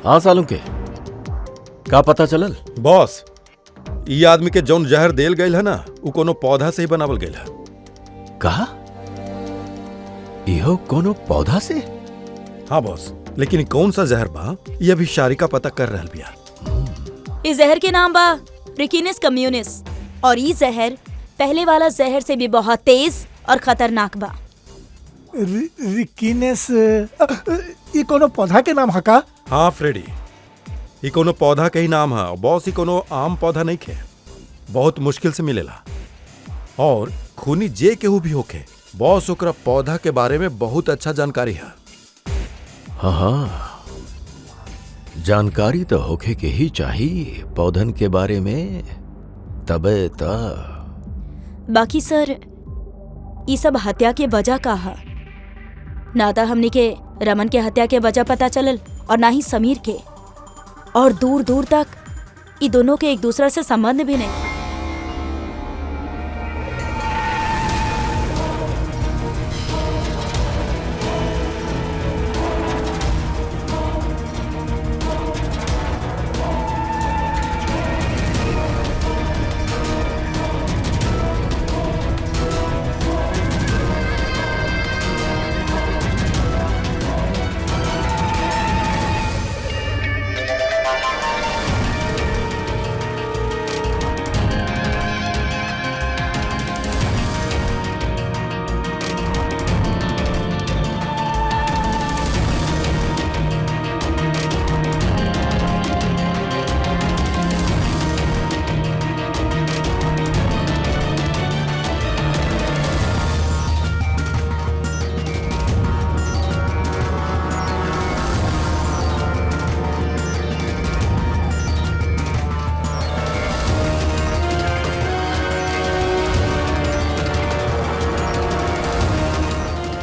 हाँ सालू के का पता चलल? बॉस, ई आदमी के जौन जहर देल गईल है ना, उ कोनो पौधा से ही बनावल गईल है। कहा इहो कोनो पौधा से? हाँ बॉस, लेकिन कौन सा जहर बा ये अभी शारिका पता कर रहल बिया। इस जहर के नाम बा रिकिनिस कम्युनिस और ई जहर पहले वाला जहर से भी बहुत तेज और खतरनाक बा। रिकिनेस ये कोनो पौधा के नाम है का? हाँ फ्रेडी, ई कोनो पौधा के ही नाम है बॉस। ई कोनो आम पौधा नहीं खे, बहुत मुश्किल से मिलेला और खूनी जे केहू भी होखे बॉस ओकरा पौधा के बारे में बहुत अच्छा जानकारी है। हाँ, जानकारी तो होखे के ही चाहिए पौधन के बारे में, तबे ता। बाकी सर, ये सब हत्या के वजह का है? ना तो हमनी के रमन के हत्या के वजह पता चलल और ना ही समीर के, और दूर दूर तक ये दोनों के एक दूसरे से संबंध भी नहीं।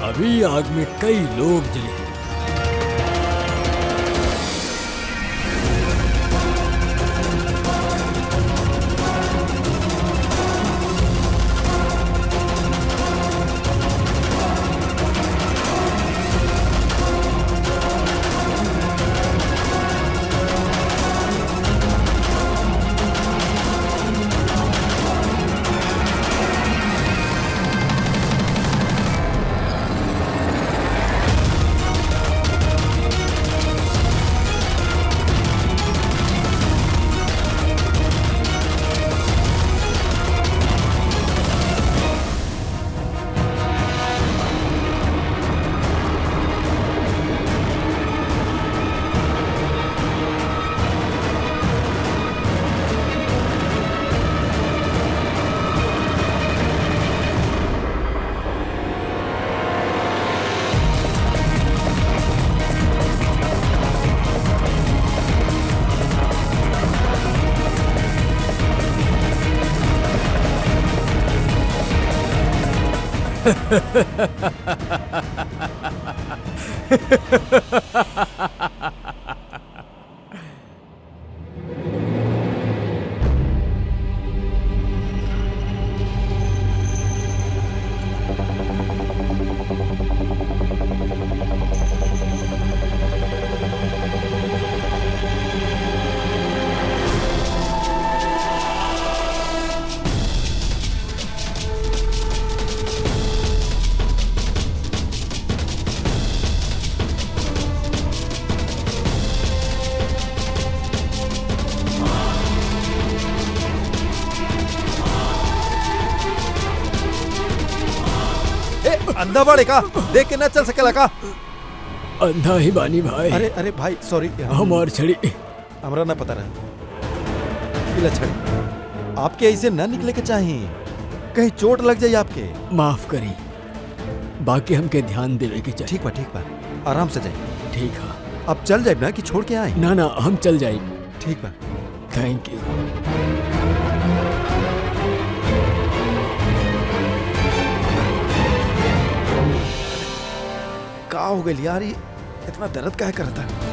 अभी आग में कई लोग जले हैं। अंधा बाड़े का देख के न चल सकेला का? अंधा ही बानी भाई। अरे अरे भाई सॉरी, हमार छड़ी हमरा ना पता रहा। इला छड़ी आपके ऐसे न निकले के चाहिए, कहीं चोट लग जाए आपके। माफ करी, बाकी हमके ध्यान देवे के चाहिए। ठीक बा, आराम से जाए। ठीक है, अब चल जाए ना कि छोड़ के आए? ना ना, हम चल जाए। ठीक बा, थैंक यू। का हो गई यार, ये इतना दर्द काहे करता है?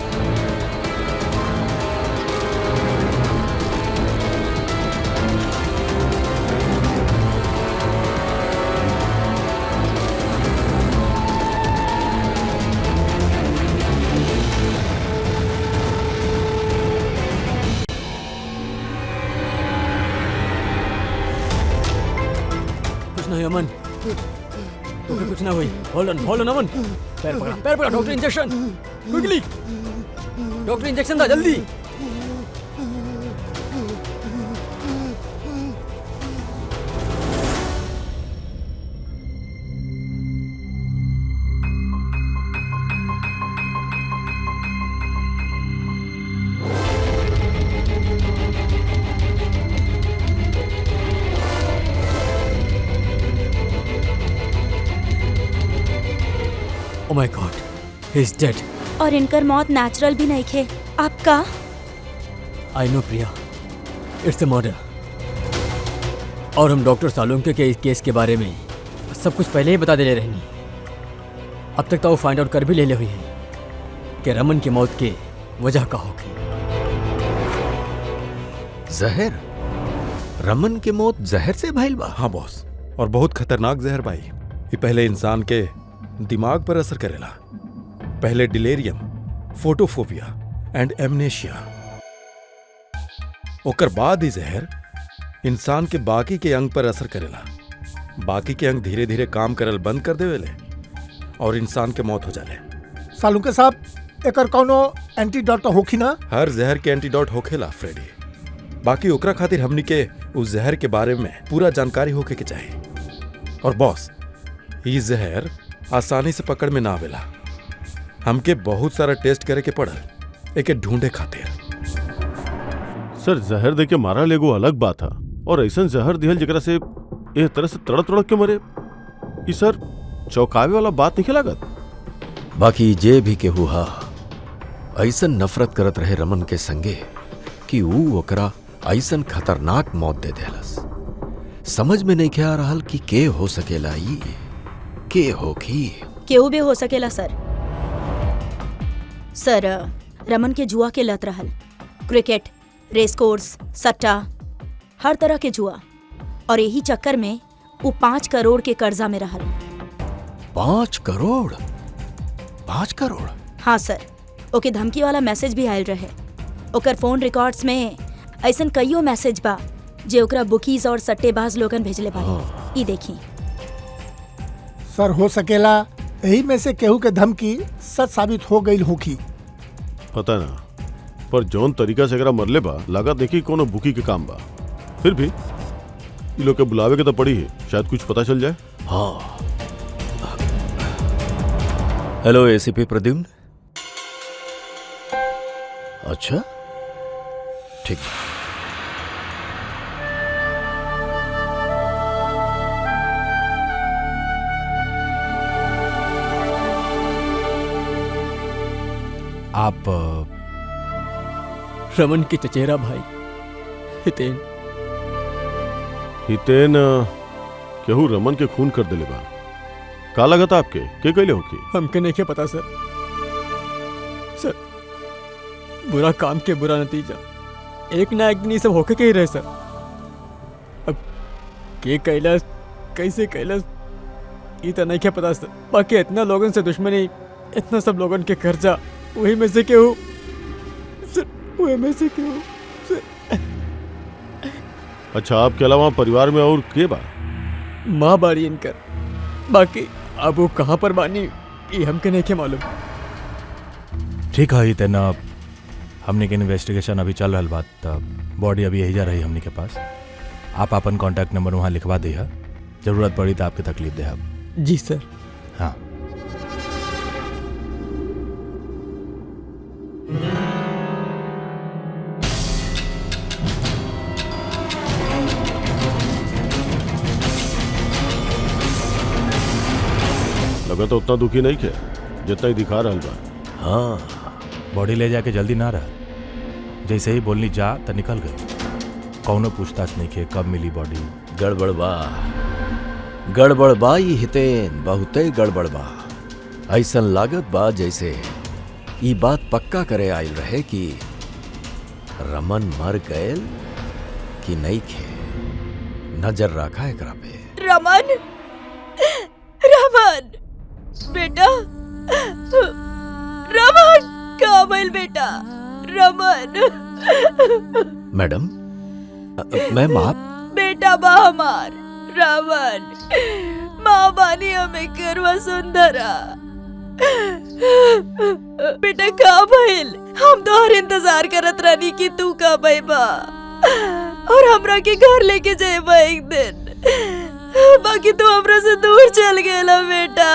कुछ ना हुई। होल्ड ऑन अमन, पैर पकड़ा doctor injection, quickly doctor injection था, जल्दी। Oh my God, he's dead. और इनकर मौत नेचुरल भी नहीं खे। आपका I know Priya, it's a murder. और हम डॉक्टर सालुंके के इस केस के बारे में सब कुछ पहले ही बता दे ले रहनी। अब तक तो वो फाइंड आउट कर भी ले हुई है कि रमन की मौत के वजह का होगी। जहर? रमन की मौत जहर से भइल बा? हाँ बॉस, और बहुत खतरनाक जहर भाई। ये पहले इंसान के दिमाग पर असर करेला। पहले डिलेरियम, फोटोफोबिया एंड एमनेशिया, ओकर बाद ही जहर इंसान के बाकी के अंग पर असर करेला। बाकी के अंग धीरे धीरे काम करल बंद कर देवेले और इंसान के मौत हो जाले। सालुंके साहब, एकर कौनो एंटीडोट तो होखी ना? हर जहर के एंटीडोट होखेला फ्रेडी। बाकी ओकरा खातिर हमनी के उस जहर के बारे में पूरा जानकारी होके के चाहिए। और बॉस, ये जहर आसानी से पकड़ में ना आवेला। हमके बहुत सारा टेस्ट करे के पड़ल एके ढूंढे खातिर। सर, जहर देके मारा लेगो अलग बात था, और ऐसा जहर दिहल जरा से ए तरह से तड़क तड़क के मरे, ई सर चौंकावे वाला बात नहीं लागत। बाकी जे भी केहू हा ऐसन नफरत करत रहे रमन के संगे कि ऊ ओकरा ऐसन खतरनाक मौत दे देलस। समझ में नहीं आ रहल कि के हो सकेला ई, के होखी। केहू भी हो सकेला सर। सर, रमन के जुआ के लत रहल। क्रिकेट, रेस कोर्स, सट्टा, हर तरह के जुआ। और यही चक्कर में वो 5 करोड़ के कर्जा में रहल। 5 करोड़? 5 करोड़? हाँ सर, ओके धमकी वाला मैसेज भी आयल रहे। ओकर फोन रिकॉर्ड्स में ऐसन कईयो मैसेज बा जे ओकरा बुकीज और सट्टेबाज लोगन भेजले बानी। ई देखी। सर, हो सकेला यही में से केहू के धमकी सच साबित हो गई होखी। पता ना, पर जौन तरीका से एकरा मरले बा, लगा देखी कोनो बुकी के काम बा। फिर भी ये लोग के बुलावे के तो पड़ी है, शायद कुछ पता चल जाए। हाँ। Hello ACP Pradyuman. अच्छा, ठीक। आप रमन के चचेरा भाई हितेन। हितेन केहू रमन के खून कर दिले बा। का लगत आपके के कैले होखी? हमके नहीं के पता सर। सर, बुरा काम के बुरा नतीजा एक ना एक दिन ये सब होके के ही रहे सर। अब के कैलाश कैसे कैलाश ये तो नहीं के पता सर। बाकी इतना लोगन से दुश्मनी, इतना सब लोगन के कर्जा, वही में से क्यों सर, वही में से क्यों सर। अच्छा, आपके अलावा परिवार में और के बा? माँ बारी इनकर। बाकी अब वो कहाँ पर बानी ये हमके नहीं के मालूम। ठीक है ही तेना, हमने के इन्वेस्टिगेशन अभी चल रहा बात, तब बॉडी अभी यही जा रही हमने के पास। आप अपन कांटेक्ट नंबर वहाँ लिखवा दे, जरूरत पड़ी तो आपके तकलीफ दे। आप जी सर। हाँ। लगा तो उतना दुखी नहीं खे जितना ही दिखा रहा बा। हाँ, बॉडी ले जाके जल्दी ना रहा, जैसे ही बोलनी जा तो निकल गई। कौनो पूछताछ नहीं खे कब मिली बॉडी। गड़बड़ बा, गड़बड़ बा। ई हितेन बहुते गड़बड़ बा। ऐसन लागत बा जैसे ई बात पक्का करे आयल रहे कि रमन मर गयल कि नहीं खे। नजर रखा एकरा पे। रमन, रमन बेटा, रमन कहाँ भइल बेटा? रमन। मैडम, मैम आप? बेटा बा हमार रमन, माँ बानी हमें करवा सुंदरा। बेटा का भइल? हम तो हर इंतजार करत रहनी कि तू का बा और हमरा के घर लेके जाएबा एक दिन, बाकी तू हमरा से दूर चल गेला बेटा।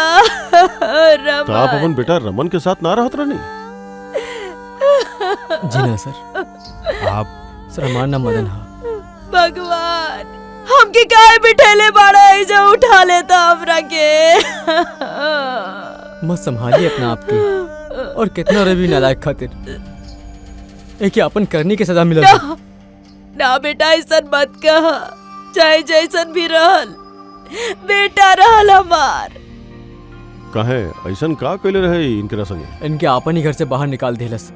तो आप अपन बेटा रमन के साथ ना रहत रहनी? जी ना सर, आप सर हमारा नाम मदन हा। भगवान, हमके काहे बिठेले बाड़ा ऐजा उठा लेता हमरा के। मत संभालिए अपना आप के, और कितना रे भी नालायक खातिर एक अपन करनी के सजा मिला। ना बेटा ऐसा मत कहा, चाहे जैसन भी रहल बेटा रहल हमार। काहे ऐसन का कैले रहे इनके संगे? इनके आपन ही घर से बाहर निकाल देलस,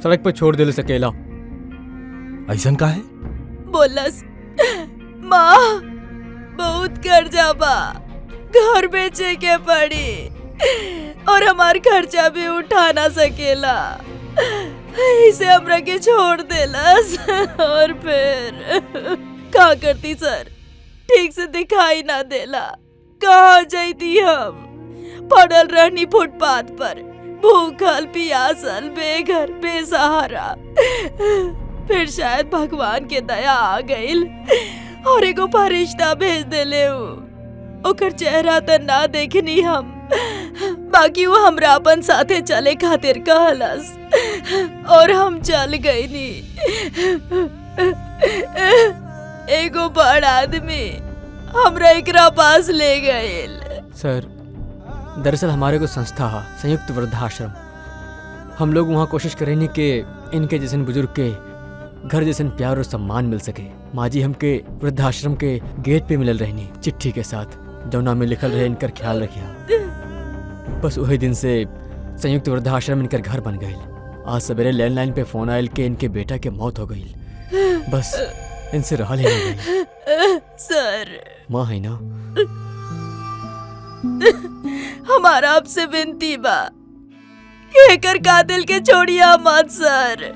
सड़क पर छोड़ देलस अकेला। ऐसन का है? बोलस माँ बहुत कर्जा बा, घर बेचे के पड़ी और हमार खर्चा भी उठा ना सकेला, इसे हमरा के छोड़ देलस। और फिर का करती सर, ठीक से दिखाई ना देला, कहाँ जाती हम? पड़ल रहनी फुटपाथ पर, भूखल पियासल, बेघर बेसहारा। फिर शायद भगवान के दया आ गईल और एगो फरिश्ता भेज देले उ। ओकर चेहरा त ना देखनी हम, बाकी वो हमरा अपन साथे चले खातिर कहलस और हम चल गईनी। एगो बड़ आदमी हमरा एकरा पास ले गईल। सर दरअसल हमारे को संस्था है संयुक्त वृद्धाश्रम। हम लोग वहाँ कोशिश करेंगे कि इनके जैसे बुजुर्ग के घर जैसे प्यार और सम्मान मिल सके। माँ जी हमके वृद्धाश्रम के गेट पे मिलल रहनी चिट्ठी के साथ, जौना में लिखल रहे इनकर ख्याल रखिया। बस वही दिन से संयुक्त वृद्धाश्रम इनकर घर बन गई। आज सवेरे लैंडलाइन पे फोन आयल के इनके बेटा के मौत हो गई। बस इनसे रहल ही नहीं गई। सर माँ है ना, हमारा आपसे विनती बा, एकर कातिल के छोड़िया मत सर,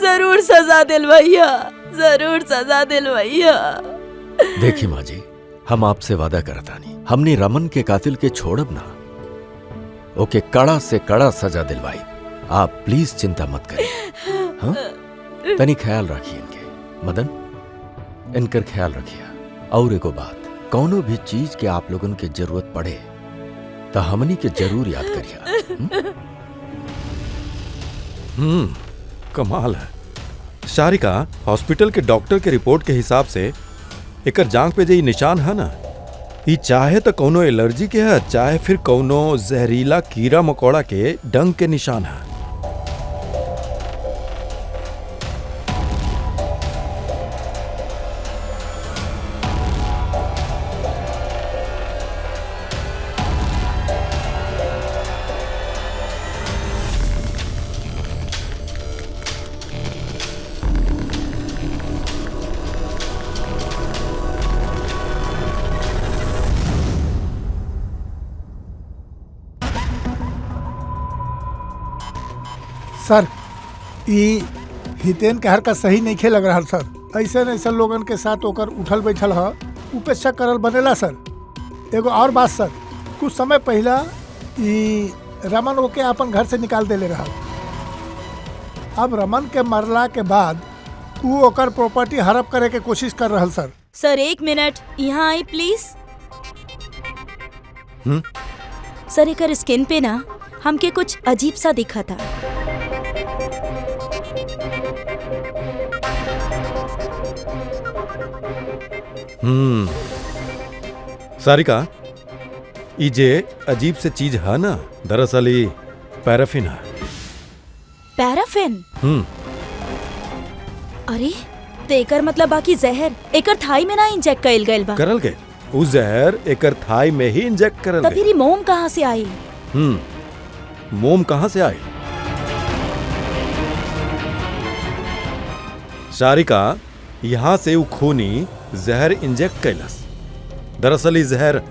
जरूर सजा दिलवैया, जरूर सजा दिलवैया। देखी माँ जी, हम आपसे वादा करतानी, हमने रमन के कातिल के छोड़ब ना, ओके कड़ा से कड़ा सजा दिलवाई। आप प्लीज चिंता मत करिए। हाँ, तनी ख्याल रखिए इनके। मदन, इनकर ख्याल रखिए। और एगो बात, कौनो भी चीज के आप लोगन के जरूरत पड़े तो हमनी के जरूर याद करिए। कमाल है। शारिका, हॉस्पिटल के डॉक्टर के रिपोर्ट के हिसाब से एकर जांघ पे जे निशान है ना, ये चाहे तो कौनो एलर्जी के है, चाहे फिर कौनो जहरीला कीड़ा मकोड़ा के डंक के निशान है। सर ई हितेन के हरकत सही नहीं खे लग रहा सर। ऐसे ऐसा लोगन के साथ होकर उठल बैठल है, ऊपर शक करल बनेला सर। एगो और बात सर, कुछ समय पहला ई रमन ओके अपन घर से निकाल देले रहा। अब रमन के मरला के बाद वो ओकर प्रॉपर्टी हड़प करे के कोशिश कर रहा सर। सर एक मिनट यहाँ आई प्लीज। सर एकर स्किन पे ना हमके कुछ अजीब सा दिखा था। सारिका, ई जे अजीब से चीज है ना, दरअसल ई पैराफिन है। पैराफिन? अरे तो एकर मतलब बाकी जहर एकर थाई में ना इंजेक्ट कइल गइल बा। करल के उस जहर एकर थाई में ही इंजेक्ट करल तो फिर ये मोम कहाँ से आई? मोम कहाँ से आई? शारिका, यहाँ से उ खूनी जहर इंजेक्ट कैलस। दरअसल ई जहर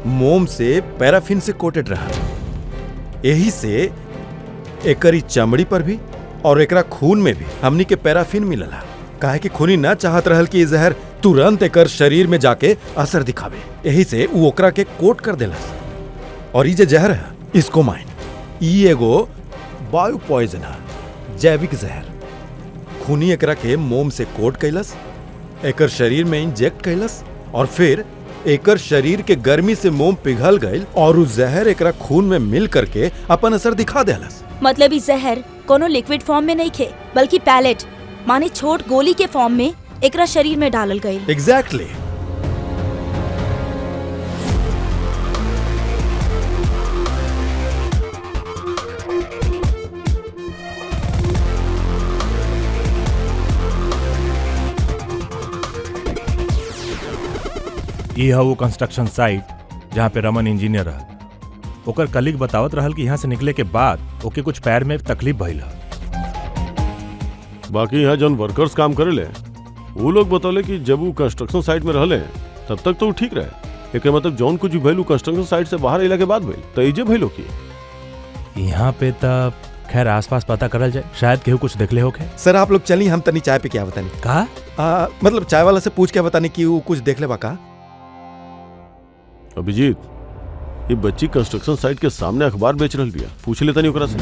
मोम से पैराफिन से कोटेड रहा, यही से एकरी चमड़ी पर भी और एकरा खून में भी हमनी के पैराफिन मिलला। काहे कि खूनी ना चाहत रहल कि ई जहर तुरंत एकर शरीर में जाके असर दिखावे। यही से वो ओकरा के कोट कर देलस। और ई जे जहर है इसको माइन, ई एगो बायो पॉइजन है, जैविक जहर। खूनी एकरा के मोम से कोट कैलस, एकर शरीर में इंजेक्ट कैलस और फिर एकर शरीर के गर्मी से मोम पिघल गईल और उस जहर एकरा खून में मिल करके अपन असर दिखा देलस। मतलब ई जहर कोनो लिक्विड फॉर्म में नहीं खे, बल्कि पैलेट माने छोट गोली के फॉर्म में एकरा शरीर में डालल गई। एग्जैक्टली। ये है वो कंस्ट्रक्शन साइट जहाँ पे रमन इंजीनियर रहा। ओकर कलीग बतावत रहल कि यहाँ से निकले के बाद ओके कुछ पैर में तकलीफ भइल है। बाकी यहाँ जौन वर्कर्स काम करेले वो लोग बतौले कि जब वो कंस्ट्रक्शन साइट में रहले तब तक तो वो ठीक रहे। एक मतलब जौन कुछ भी भइल कंस्ट्रक्शन साइट से बाहर अइला के बाद भइल तो इजे भइलो की। यहाँ पे तब खैर आसपास पता करल जाए, शायद केहू कुछ देखले होके। सर आप लोग चली, हम तनी चाय पे क्या बतानी। कहा मतलब चाय वाला से पूछ के बतानी कि वो कुछ देख ले बा। अभिजीत, ये बच्ची कंस्ट्रक्शन साइट के सामने अखबार बेच रहल बिया, पूछ लेता नहीं ओकरा से।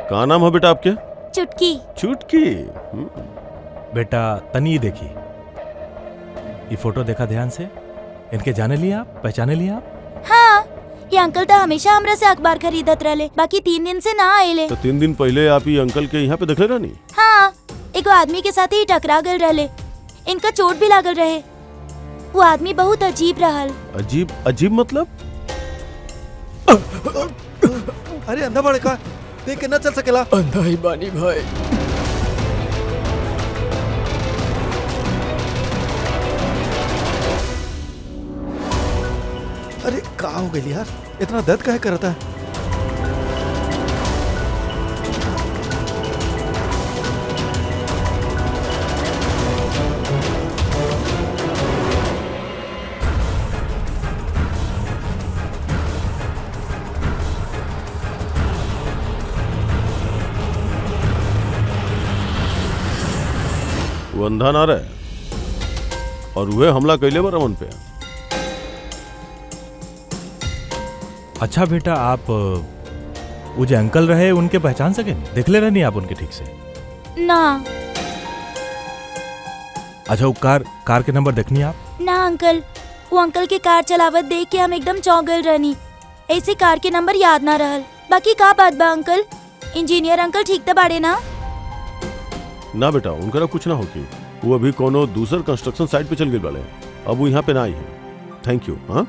का नाम है बेटा आपके? चुटकी। चुटकी। बेटा तनी देखी, ये फोटो देखा ध्यान से। इनके जाने लिए आप, पहचाने लिए आप? हाँ, ये अंकल तो हमेशा हमरा से अखबार खरीदत रहले, बाकी 3 दिन से ना आएले। तो 3 दिन पहले आप ये अंकल के यहाँ पे देखले रहनी? हाँ, एगो आदमी के साथ ही टकरा गए रहले, इनका चोट भी लागल रहे। वो आदमी बहुत अजीब रहल। अजीब? अजीब मतलब? अरे अंधा बड़े का देख के ना चल सकेला। अंधा ही बानी भाई। अरे का हो गई यार, इतना दर्द काहे करता है? वो अंधा ना रहे और वह हमला कैले बा रमन पे। अच्छा बेटा, आप वो जो अंकल रहे उनके पहचान सके? देखले रहनी आप उनके ठीक से? ना। अच्छा, वो कार के नंबर देखनी आप? ना अंकल, वो अंकल के कार चलावत देख के हम एकदम चौंक गए रहनी। ऐसे कार के नंबर याद ना रहल। बाकी का बात बा अंकल? इंजीनियर अंकल ठीक तो बाड़े ना? ना बेटा, उनका कुछ ना होगी। वो अभी कोनो दूसर कंस्ट्रक्शन साइट पे चल गए वाले, अब वो यहाँ पे ना आई है। Thank you. हाँ,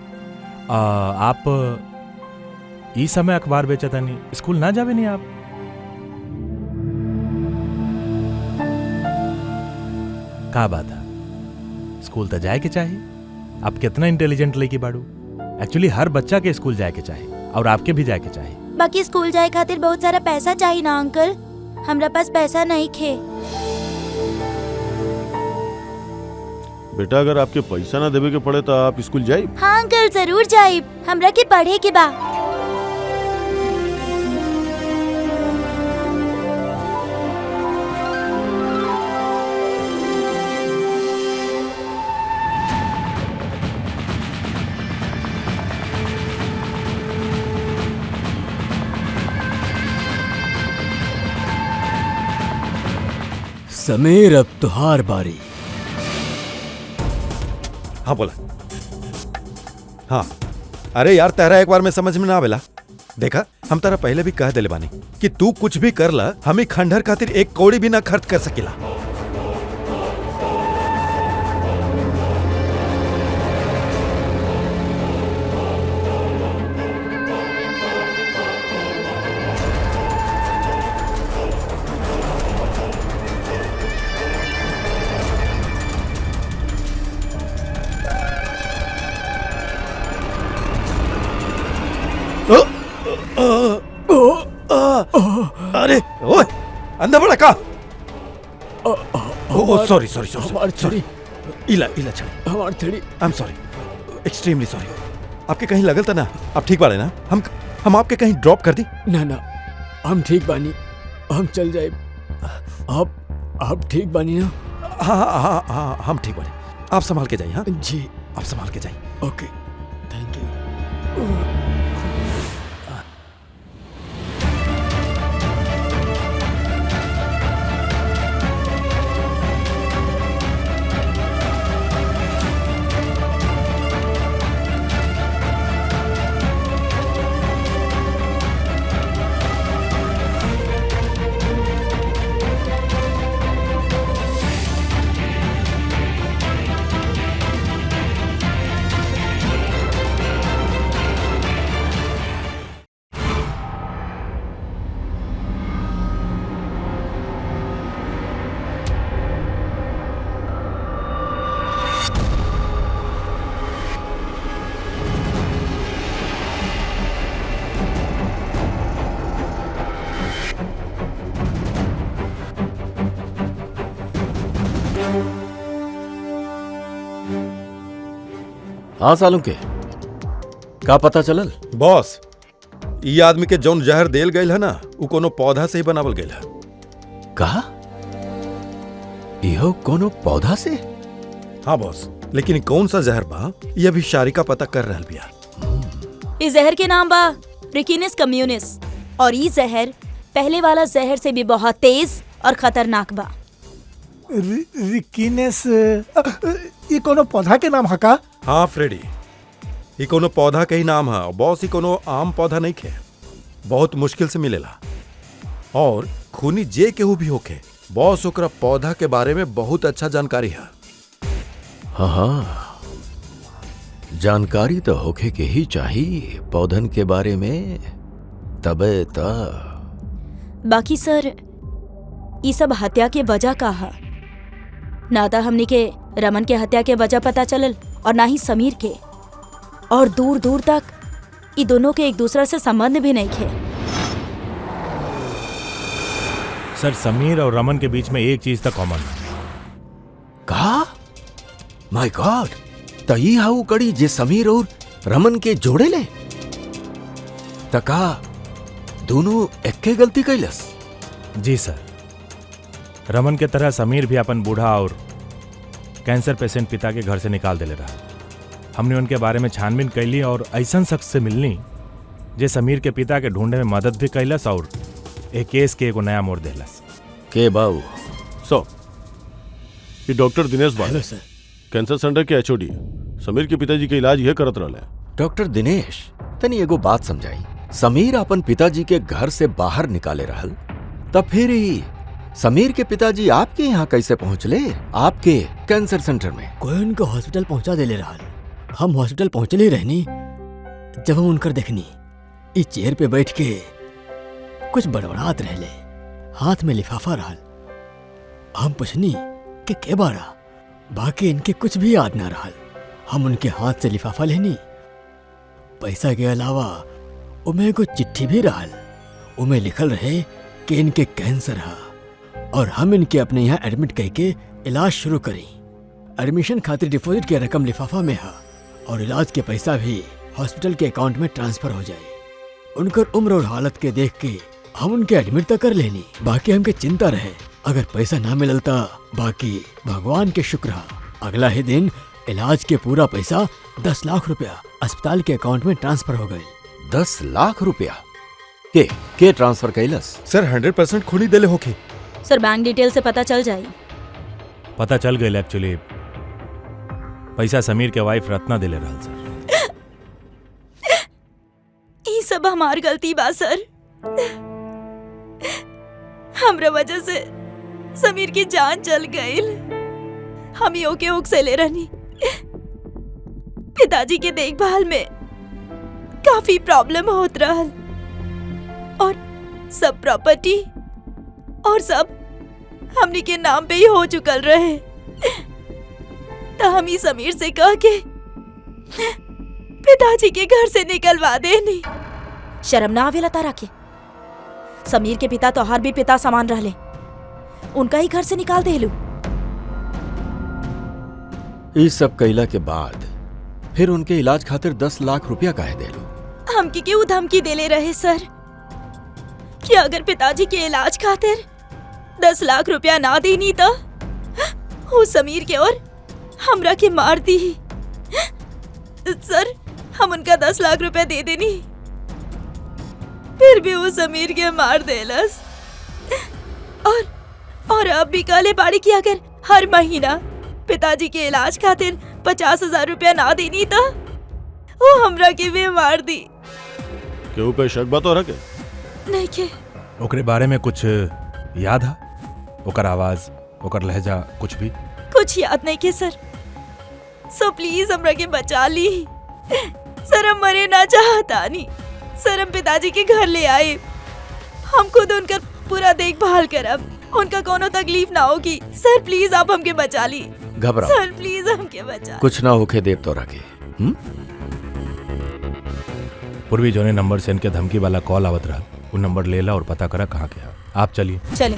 आप इस समय अखबार बेचा था नहीं, स्कूल ना जावे नहीं आप? का बात है, स्कूल तो जाए के चाहिए। आप कितना इंटेलिजेंट लड़की बाड़ू। एक्चुअली हर बच्चा के स्कूल जाए के चाहिए और आपके भी जाए के चाहिए। बाकी स्कूल जाए खातिर बहुत सारा पैसा चाहिए ना अंकल? हमरा पास पैसा नहीं खे। बेटा, अगर आपके पैसा ना देवे के पड़े तो आप स्कूल जाए? हाँ अंकल, जरूर जाइब। हमरा के पढ़े के बा। समीर, अब तुहार बारी। हाँ बोला। हाँ, अरे यार तेरा एक बार में समझ में ना आवेला। देखा, हम तारा पहले भी कह दिले बानी कि तू कुछ भी कर ला, हम खंडहर खातिर एक कौड़ी भी ना खर्च कर सकेला। अरे ओए, अंधा बड़ा का। सॉरी हमार छड़ी, इला छड़ी। हमार छड़ी। I am sorry, extremely sorry. आपके कहीं लगल था ना? आप ठीक बाड़े ना? हम आपके कहीं ड्रॉप कर दी? ना ना, हम ठीक बानी, हम चल जाए। आप ठीक बानी ना? हाँ, हम ठीक बाड़े। आप संभाल के जाइए। हाँ जी, आप संभाल के जाइए। ओके, थैंक यू। हाँ सालू के का पता चलल? बॉस, ई आदमी के जौन जहर देल गईल है ना, उ कोनो पौधा से ही बनावल गईल है। कहा इहो कोनो पौधा से? हाँ बॉस, लेकिन कौन सा जहर बा ये अभी शारिका पता कर रहल बिया। इस जहर के नाम बा रिकिनिस कम्युनिस, और ई जहर पहले वाला जहर से भी बहुत तेज और खतरनाक बा। रिकिनेस ये कोनो पौधा के नाम है का? हाँ फ्रेडी, ये कोनो पौधा के ही नाम है। बॉस, ये कोनो आम पौधा नहीं खे, बहुत मुश्किल से मिलेला। और खूनी जे केहू भी होखे, बॉस ओकरा पौधा के बारे में बहुत अच्छा जानकारी है। हाँ, जानकारी तो होखे के ही चाहिए पौधन के बारे में, तबे त। बाकी सर, ई सब हत्या के वजह का है? ना तो हमनी के रमन के हत्या के वजह पता चलल और ना ही समीर के, और दूर दूर तक ई दोनों के एक दूसरे से संबंध भी नहीं थे। सर, समीर और रमन के बीच में एक चीज तो कॉमन है। कहा? माय गॉड, त ई हाउ कड़ी जे समीर और रमन के जोड़े ले? तका दोनों एक्के गलती कैलस? जी सर, रमन के तरह समीर भी अपन बूढ़ा और कैंसर पेशेंट पिता के घर से निकाल देले रहा। हमने उनके बारे में छानबीन कैली और ऐसा शख्स से मिलनी जे समीर के पिता के ढूंढने में मदद भी कैलस और एक केस के एगो नया मोड़ देलस। के बाऊ? ये डॉक्टर दिनेश बा, हेलो सर। कैंसर सेंटर के एचओडी। समीर के पिताजी के इलाज यह करत रहले। डॉक्टर दिनेश, तनी एगो बात समझाई। समीर अपन पिताजी के घर से बाहर निकाले रहल, तब फिर ही समीर के पिताजी आपके यहाँ कैसे पहुँचले? आपके कैंसर सेंटर में? कोई उनको हॉस्पिटल पहुंचा देले रहल। हम हॉस्पिटल पहुंचले ही रहनी जब हम उनकर देखनी इस चेयर पे बैठ के कुछ बड़बड़ात रहले, हाथ में लिफाफा रहल। हम पूछनी कि के बाड़ा, बाकी इनके कुछ भी याद ना रहल। हम उनके हाथ से लिफाफा लेनी, पैसा के अलावा उमें कुछ चिट्ठी भी रहल। उमें लिखल रहे कि इनके कैंसर है और हम इनके अपने यहाँ एडमिट करके इलाज शुरू करी। एडमिशन खातिर डिपॉजिट के रकम लिफाफा में है और इलाज के पैसा भी हॉस्पिटल के अकाउंट में ट्रांसफर हो जाए। उनकर उम्र और हालत के देख के हम उनके एडमिट तक कर लेनी। बाकी हमके चिंता रहे अगर पैसा ना मिलता, बाकी भगवान के शुक्र है अगला ही दिन इलाज के पूरा पैसा 10 लाख रुपया अस्पताल के अकाउंट में ट्रांसफर हो गए। 10 लाख रुपया के ट्रांसफर कैलस? सर 100% खूनी देले होके। सर, बैंक डिटेल से पता चल जाए। पता चल गई एक्चुअली पैसा समीर के वाइफ रत्ना दिले रहल सर। ये सब हमार गलती बा सर। हमरा वजह से समीर की जान चल गई। हम ही ओके उकसे ले रहनी। पिताजी के देखभाल में काफी प्रॉब्लम होत रहल और सब प्रॉपर्टी और सब हमनी के नाम पे ही हो चुकल रहे। तो हम ही समीर से कह के पिताजी के घर से निकलवा देनी। शर्म ना आवेला तारा के? समीर के पिता तोहार भी पिता समान रहले, उनका ही घर से निकाल देलू। इस सब कैला के बाद फिर उनके इलाज खातिर 10 लाख रुपया काहे देलू? हमके क्यों धमकी देले रहे सर कि अगर पिताजी के इलाज खातिर 10 लाख रुपया ना देनी तो वो समीर के और हमरा के मार दी। सर हम उनका 10 लाख रुपया दे देनी, फिर भी वो समीर के मार देलस। और अब भी काले बाड़ी की अगर हर महीना पिताजी के इलाज खातिर 50,000 रुपया ना देनी तो वो हमरा के भी मार दी। केहू पे शक बा तोहरा के? नहीं के ओकरे बारे में कुछ याद है? ओकर आवाज, ओकर लहजा, कुछ भी? कुछ याद नहीं के सर। सो प्लीज हमरा के बचा ली सर, हम मरे ना चाहता नहीं सर। हम पिताजी के घर ले आए, हम खुद उनका पूरा देखभाल करब, उनका कोनो तकलीफ ना होगी सर। प्लीज आप हमके बचा ली घबराओ सर, प्लीज हमके बचा। कुछ ना होके देव तोरा के। पूर्वी जोने नंबर से इनके धमकी वाला कॉल आवत रहा, वो नंबर ले ला और पता करा कहाँ के है। आप चलिए। चले।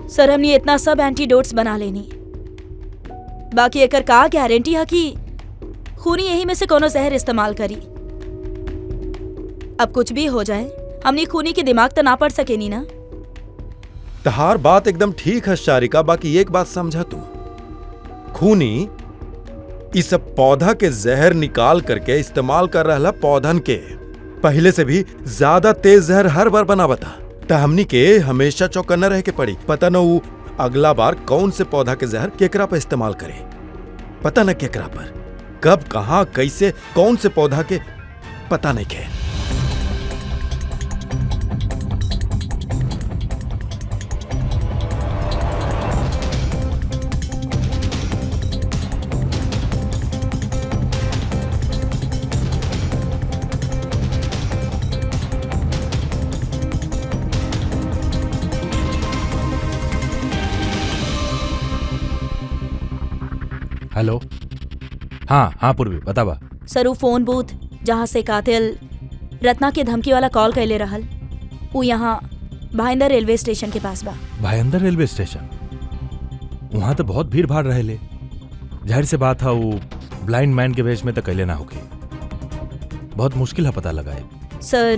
सर हमने इतना सब एंटीडोट्स बना लेनी, बाकी एकर का गारंटी है कि खूनी यही में से कोनो जहर इस्तेमाल करी। अब कुछ भी हो जाए हमने खूनी के दिमाग तो ना पड़ सके नी ना। तहार बात एकदम ठीक है शारिका, बाकी एक बात समझा तू, खूनी इस पौधा के जहर निकाल करके इस्तेमाल कर रहा पौधन के पहले से भी ज्यादा तेज जहर हर बार बना बता। त हमनी के हमेशा चौकन्ना रह के पड़ी, पता न वो अगला बार कौन से पौधा के जहर केकरा पर इस्तेमाल करे, पता न केकरा पर, कब, कहां, कैसे, कौन से पौधा के पता नहीं के। हेलो। हाँ पूर्वी बतावा। सर वो फोन बूथ जहाँ से कातिल रत्ना के धमकी वाला कॉल कैले रहल, वो यहाँ भाईंदर रेलवे स्टेशन के पास बा। Bhayandar railway station? वहाँ तो बहुत भीड़ भाड़ रहेले, जाहिर से बात है वो ब्लाइंड मैन के वेश में तो कैले ना होके, बहुत मुश्किल है पता लगाए। सर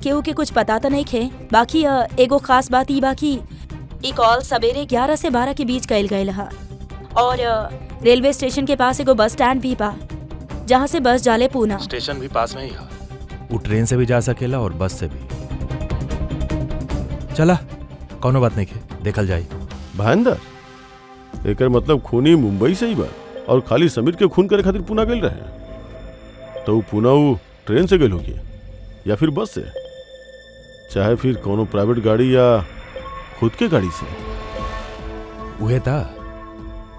केहू के कुछ पता तो नहीं खे, बाकी एगो खास बात ई बाकी ई कॉल सवेरे 11 से 12 के बीच कैल गए हा, और रेलवे स्टेशन के पास एगो बस स्टैंड भी बा जहाँ से बस जाले पूना। स्टेशन भी पास में ही है, वो ट्रेन से भी जा सकेला और बस से भी। चला कौनो बात नहीं के देखल जाए। भाईंदर एकर मतलब खूनी मुंबई से ही बा और खाली समीर के खून करे खातिर पूना गए रहे, तो पूना वो ट्रेन से गए होगी या फिर बस से, चाहे फिर कोनो प्राइवेट गाड़ी या खुद के गाड़ी से। उहे था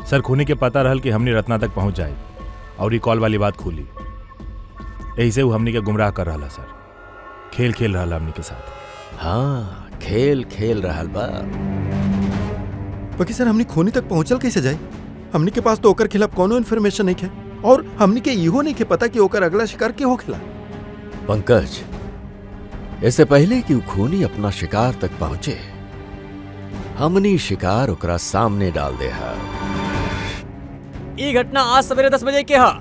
सर, खूनी के पता रहल कि हमने रत्ना तक पहुंच जाए और ये कॉल वाली बात खुली, यही से वो हमने के गुमराह कर रहा सर, खेल खेल रहा हमने के साथ। हाँ खेल खेल रहा बा। बाकी सर हमने खूनी तक पहुंचल कैसे जाए? हमने के पास तो ओकर खिलाफ कोनो इन्फॉर्मेशन नहीं है और हमने के इहो नहीं के पता कि ओकर अगला शिकार के होखेला। पंकज, इससे पहले कि खूनी अपना शिकार तक पहुंचे, हमनी शिकार ओकरा सामने डाल दे हा। ये घटना आज सवेरे 10 बजे के हा।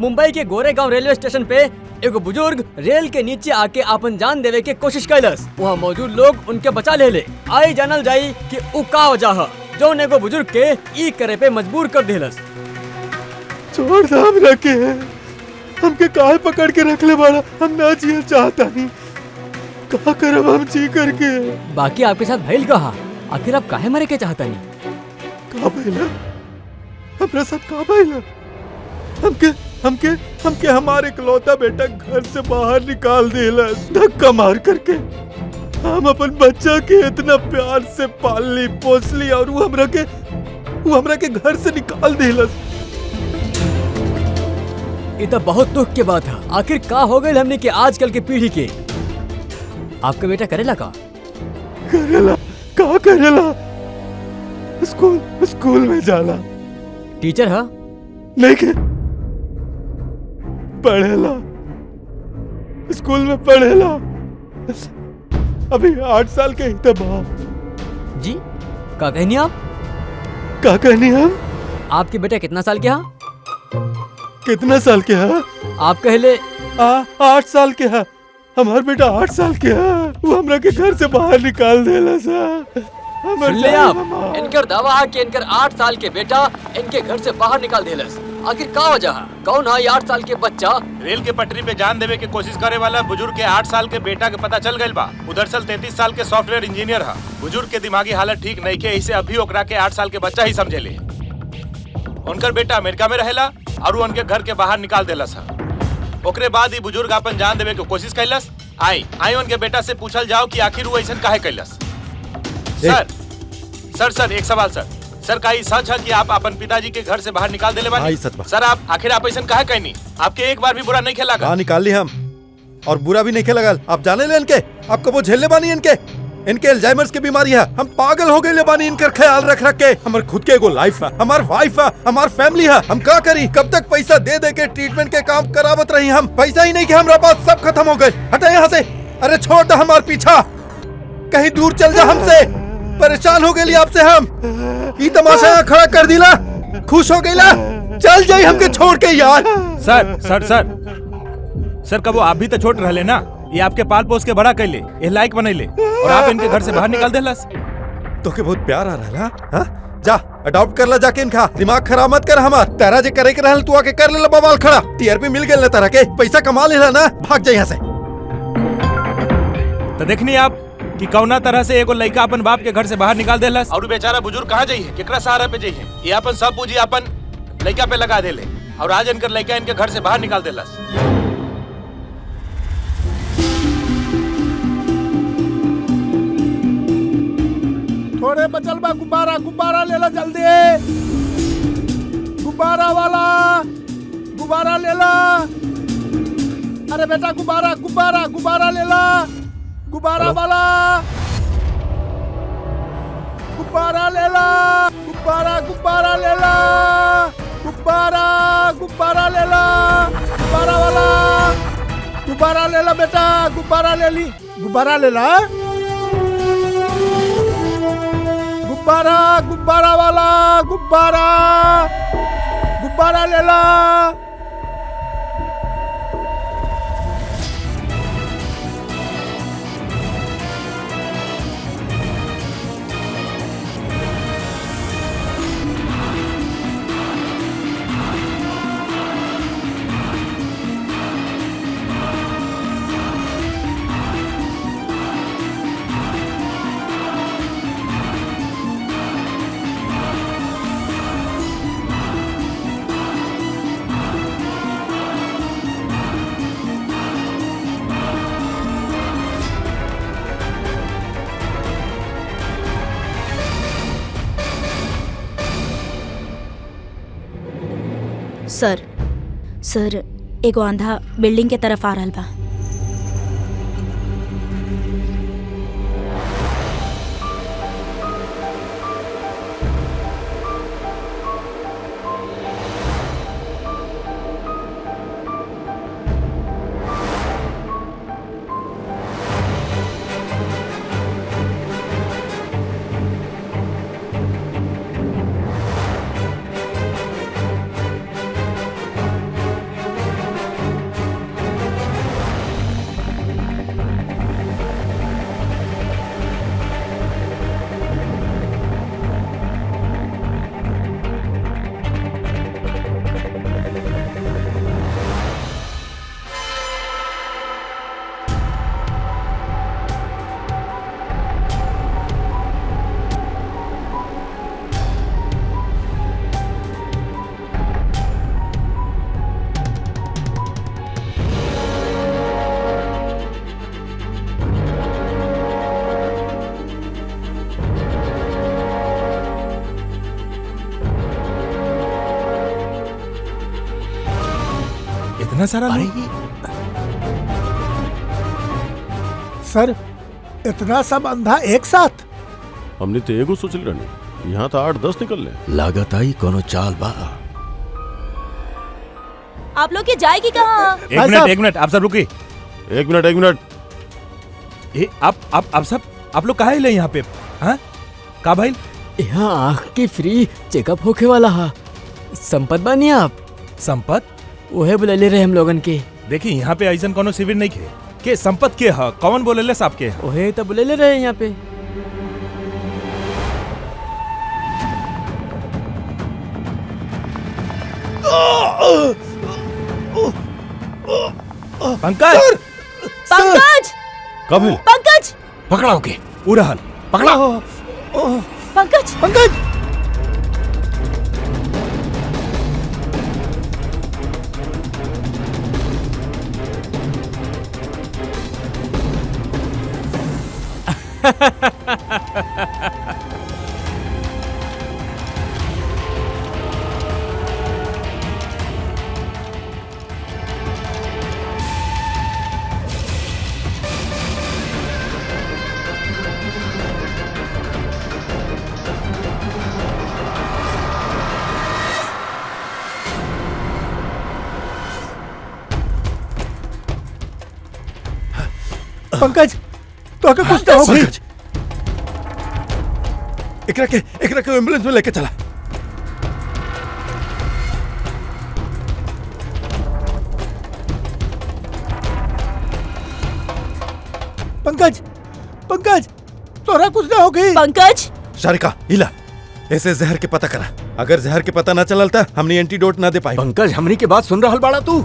मुंबई के गोरेगांव रेलवे स्टेशन पे एगो बुजुर्ग रेल के नीचे आके अपन जान देवे के कोशिश कैलस। वहाँ मौजूद लोग उनके बचा ले। आई जानल जाई कि उ का वजह है जो एगो बुजुर्ग के ई करे पे मजबूर कर देलस। छोड़ दाम रखे हमके काहे पकड़ के रख ले बाड़ा, हम ना जिया चाहता नहीं, का करब हम जी करके। बाकी आपके साथ भइल कहा, आखिर आप काहे मरे के चाहता नहीं? का भइला? हमरा साथ का भइला? हमके हमके हमके हमारे इकलौता बेटा घर से बाहर निकाल देला धक्का मार करके। हम अपन बच्चा के इतना प्यार से पालली पोसली और वो हमरा के घर से निकाल देला। ये तो बहुत दुख के बात है। आखिर का हो गई हमने के आजकल के पीढ़ी के? आपका बेटा करेला का? करेला स्कूल में जाला। टीचर है? नहीं के पढ़ेला, स्कूल में पढ़ेला। अभी 8 साल के ही तबा। जी का कहनी आप? का कहनी हम? आपके बेटा कितना साल के है? कितना साल के है? आप कहले 8 साल के है। हमार बेटा 8 साल के है। वो हमरा के घर से बाहर निकाल देला सा। सुन ले आप, इनकर दावा है कि इनकर 8 साल के बेटा इनके घर से बाहर निकाल देलस। आखिर का वजह है? कौन है 8 साल के बच्चा? रेल के पटरी पे जान देवे के कोशिश करे वाला बुजुर्ग के 8 साल के बेटा के पता चल गइल बा। दरअसल 33 साल के सॉफ्टवेयर इंजीनियर है। बुजुर्ग के दिमागी हालत ठीक नहीं के, इसे अभी ओकरा के 8 साल के बच्चा ही समझेले। उनकर बेटा अमेरिका में रहेला और उनके घर के बाहर निकाल देलस। ओकरे बाद ही बुजुर्ग अपन जान देवे के कोशिश कैलस। आई उनके बेटा से पूछल जाओ कि आखिर वो ऐसा काहे कैलस। सर एक सवाल सर का सच है कि आप अपन पिताजी के घर से बाहर निकाल देले बानी? सर आखिर आप ऐसा काहे कहनी? आपके एक बार भी बुरा नहीं खेला? हाँ निकाल ली हम, और बुरा भी नहीं खेला। आप जाने ले इनके, आपको वो झेलने बानी इनके अल्जाइमर्स की बीमारी है। हम पागल हो गए बानी इनका ख्याल रख के। हमारे खुद के एगो लाइफ है, हमार वाइफ है, हमार फैमिली है। हम क्या करी? कब तक पैसा दे के ट्रीटमेंट के काम करावत रही? हम पैसा ही नहीं कि हमारे पास सब खत्म हो गए। हटा यहाँ से। अरे छोड़ दो हमार पीछा, कहीं दूर चल जा हमसे। परेशान हो गए आपसे हम। ये तमाशा यहाँ खड़ा कर दिला। खुश हो गईला? चल जाई हमके छोड़ के यार। सर कब वो आप भी तो छोट रहले ना। ये आपके पाल पोस के बड़ा कैले, ये लायक बनैले, और आप इनके घर से बाहर निकाल देलस। तो के बहुत प्यार आ रहा है। जा अडॉप्ट कर ला जाके इनका। दिमाग खराब मत कर हमार। तेरा जे करे के रहल तू आके कर ले बवाल खड़ा। टीआरपी मिल गए तरह के, पैसा कमा लेला ना, भाग जा यहाँ से। तो देखनी आप कि कौना तरह से एगो लड़का अपन बाप के घर से बाहर निकाल देलस। और बेचारा बुजुर्ग कहाँ जाइए, केकरा सहारा पे जाइए? ये अपन सब पूंजी अपन लड़का पे लगा देले, और आज इनकर लड़का इनके घर से बाहर निकाल देलस। थोड़े बचल बा गुब्बारा ले ला जल्दी। गुब्बारा वाला गुब्बारा ले ला। अरे बेटा गुब्बारा ले ला। गुब्बारा वाला गुब्बारा ले ला। गुब्बारा ले ला। गुब्बारा ले ला। गुब्बारा वाला गुब्बारा ले ला बेटा। गुब्बारा ले ली। गुब्बारा ले ला। गुब्बारा वाला गुब्बारा ले ला। सर एगो आंधा बिल्डिंग के तरफ आ रहल बा। इतना सारा अरे लोग? सर इतना सब अंधा एक साथ? हमने तो एगो सोच रहनी, यहाँ तो 8-10 निकल ले। लागत आई कोनो चाल बा। आप लोग की जाएगी कहाँ? एक मिनट आप सब रुकिए। एक मिनट। आप सब आप लोग काहे ले यहाँ पे? हाँ का भाई? यहाँ आँख के फ्री चेकअप होके वाला हा। संपत बानी आप? संपत? ओहे बुलैले रहे हम लोगन के। देखिए यहाँ पे ऐसा कोनो शिविर नहीं के संपत के है, कौन बोले साहब के? ओहे तो बुलैले रहे यहाँ पे। पंकज! पंकज! कब है? पंकज! पकड़ाओ के उड़हल पकड़ा। पंकज! पंकज! पंकज तो आके कुछ ना हो भाई। पंकज, एकरा के एम्बुलेंस में लेके चला। पंकज पंकज तोरा कुछ ना हो गई? पंकज! शारिका हिला, ऐसे जहर के पता करा। अगर जहर के पता ना चलता हमने एंटीडोट ना दे पाई। पंकज हमनी के बात सुन रहल बाड़ा तू?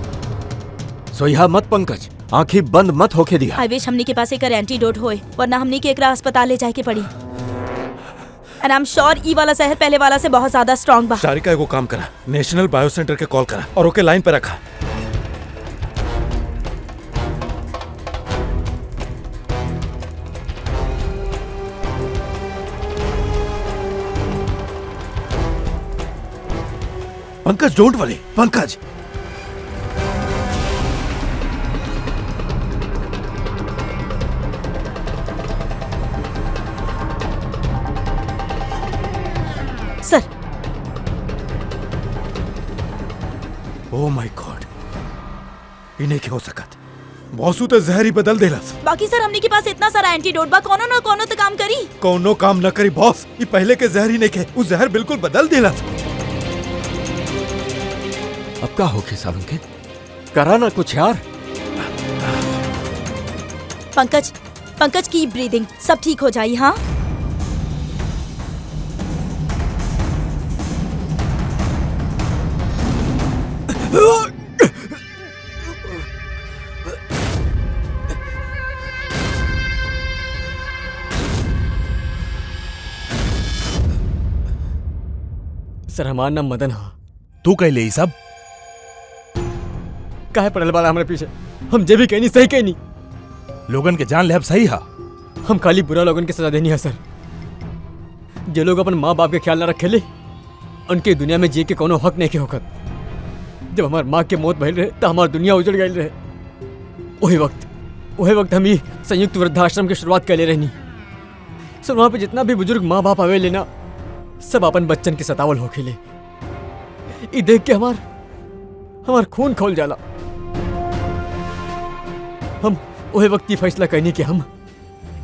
सोया मत पंकज, आंखें बंद मत होके दिया। आई विश हमनी के पास एक एंटीडोट होए, वरना हमनी के एकरा अस्पताल ले जाए के पड़ी। एंड आई एम श्योर ई वाला शहर पहले वाला से बहुत ज्यादा स्ट्रांग बा। शारिका एगो काम करा, नेशनल बायो सेंटर के कॉल करा और ओके लाइन पे रखा। Pankaj don't worry, Pankaj. Sir oh my God, इन्हें क्या हो सकत? बॉसू तो जहर ही बदल देला। बाकी सर हमनी के पास इतना सारा एंटीडोट बा, कोनो न कोनो तो काम करी। कौनो काम न करी बॉस, ये पहले के जहर ही नहीं खे, उस जहर बिल्कुल बदल देला। अब का होके सावन के करा ना कुछ यार। पंकज पंकज की ब्रीदिंग, सब ठीक हो जाई। हाँ सर हमारा नाम मदन हा। तू कह ले सब? काहे पड़ल बाला हमारे पीछे? हम जे भी कहनी सही कहनी। लोगन के जान लेब सही हा। हम खाली बुरा लोगन के सजा देनी है सर। जे लोग अपन माँ बाप के ख्याल न रखेले, उनके दुनिया में जी के कोनो हक नहीं के होकर। जब हमार माँ के मौत भइल रहे तो हमार दुनिया उजड़ गई रहे। वही वक्त हम ही संयुक्त वृद्धाश्रम की शुरुआत कर ले रहनी। सर वहाँ पे जितना भी बुजुर्ग माँ बाप आवे लेना, सब अपन बच्चन के सतावल हो खेले। ये देख के हमार खून खोल जाला। हम वही वक्त ही फैसला करनी कि हम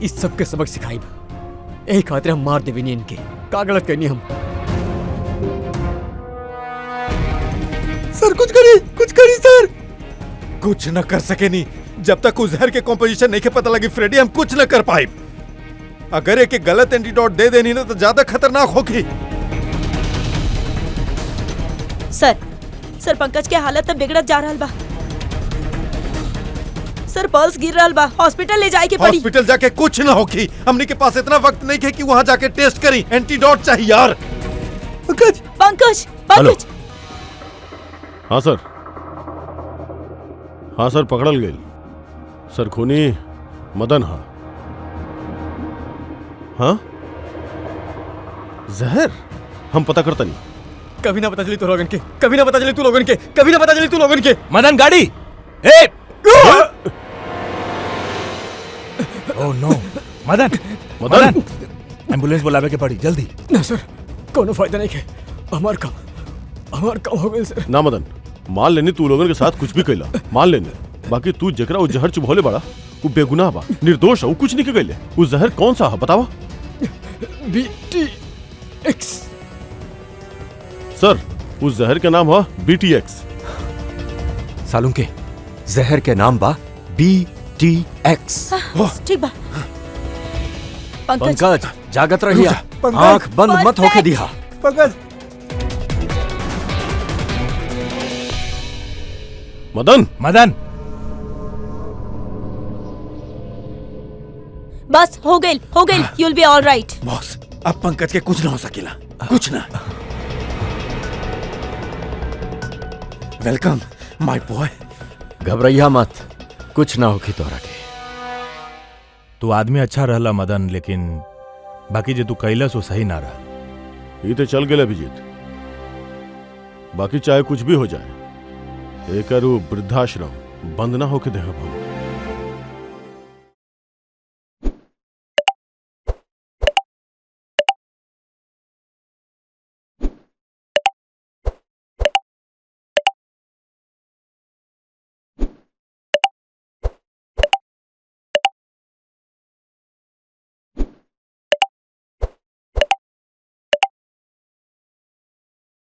इस सब के सबक सिखाई। यही खातिर हम मार देवे इनके। का गलत करनी हम? सर कुछ करी सर। कुछ न कर सके नहीं, जब तक उस जहर के कॉम्पोजिशन नहीं के पता लगी फ्रेडी, हम कुछ न कर पाए। अगर एक गलत एंटीडोट दे देनी ना तो ज्यादा खतरनाक होगी। सर पंकज के हालत अब बिगड़त जा रहल बा। सर पल्स गिर रहल बा, हॉस्पिटल ले जाए के पड़ी। हॉस्पिटल जाके कुछ न होगी, हमने के पास इतना वक्त नहीं है कि वहां जाके टेस्ट करी। एंटीडोट चाहिए यार। पंकज हाँ सर पकड़ल गई। सर खूनी मदन हा। हाँ जहर हम पता करता नहीं। कभी ना पता चली तू लोगन के, कभी ना पता चली तू लोगन के, कभी ना पता चली तू लोगन के। मदन गाड़ी ए ओह नो मदन मदन एम्बुलेंस बुलावे के पड़ी जल्दी। ना सर, कोनो फायदा नहीं के। हमार काम हो गए सर। ना मदन, मान लेनी तू लोगन के साथ कुछ भी कैला, मान लेने, बाकी तू जकरा वो जहर चुभौले बड़ा वो बेगुनाह बा, निर्दोष है, वो कुछ नहीं के कैले। वो जहर कौन सा है बतावा? BTX सर, उस जहर का नाम है BTX। सालुंग के जहर के नाम बा BTX। ठीक बा। पंकज पंकज जागत रहिया, पंकज, आंख बंद मत होके दिया। पंकज मदन मदन बस हो गई you'll be all right। Boss, अब पंकज के कुछ ना हो सकेला, कुछ ना। वेलकम माय बॉय। घबराइया मत, कुछ ना होगी तोरा के। तू आदमी अच्छा रहला मदन, लेकिन बाकी जो तू कैलस वो सही ना रहा। ये तो चल गए अभिजीत, बाकी चाहे कुछ भी हो जाए, एक वृद्धाश्रम बंद ना होके देगा हम।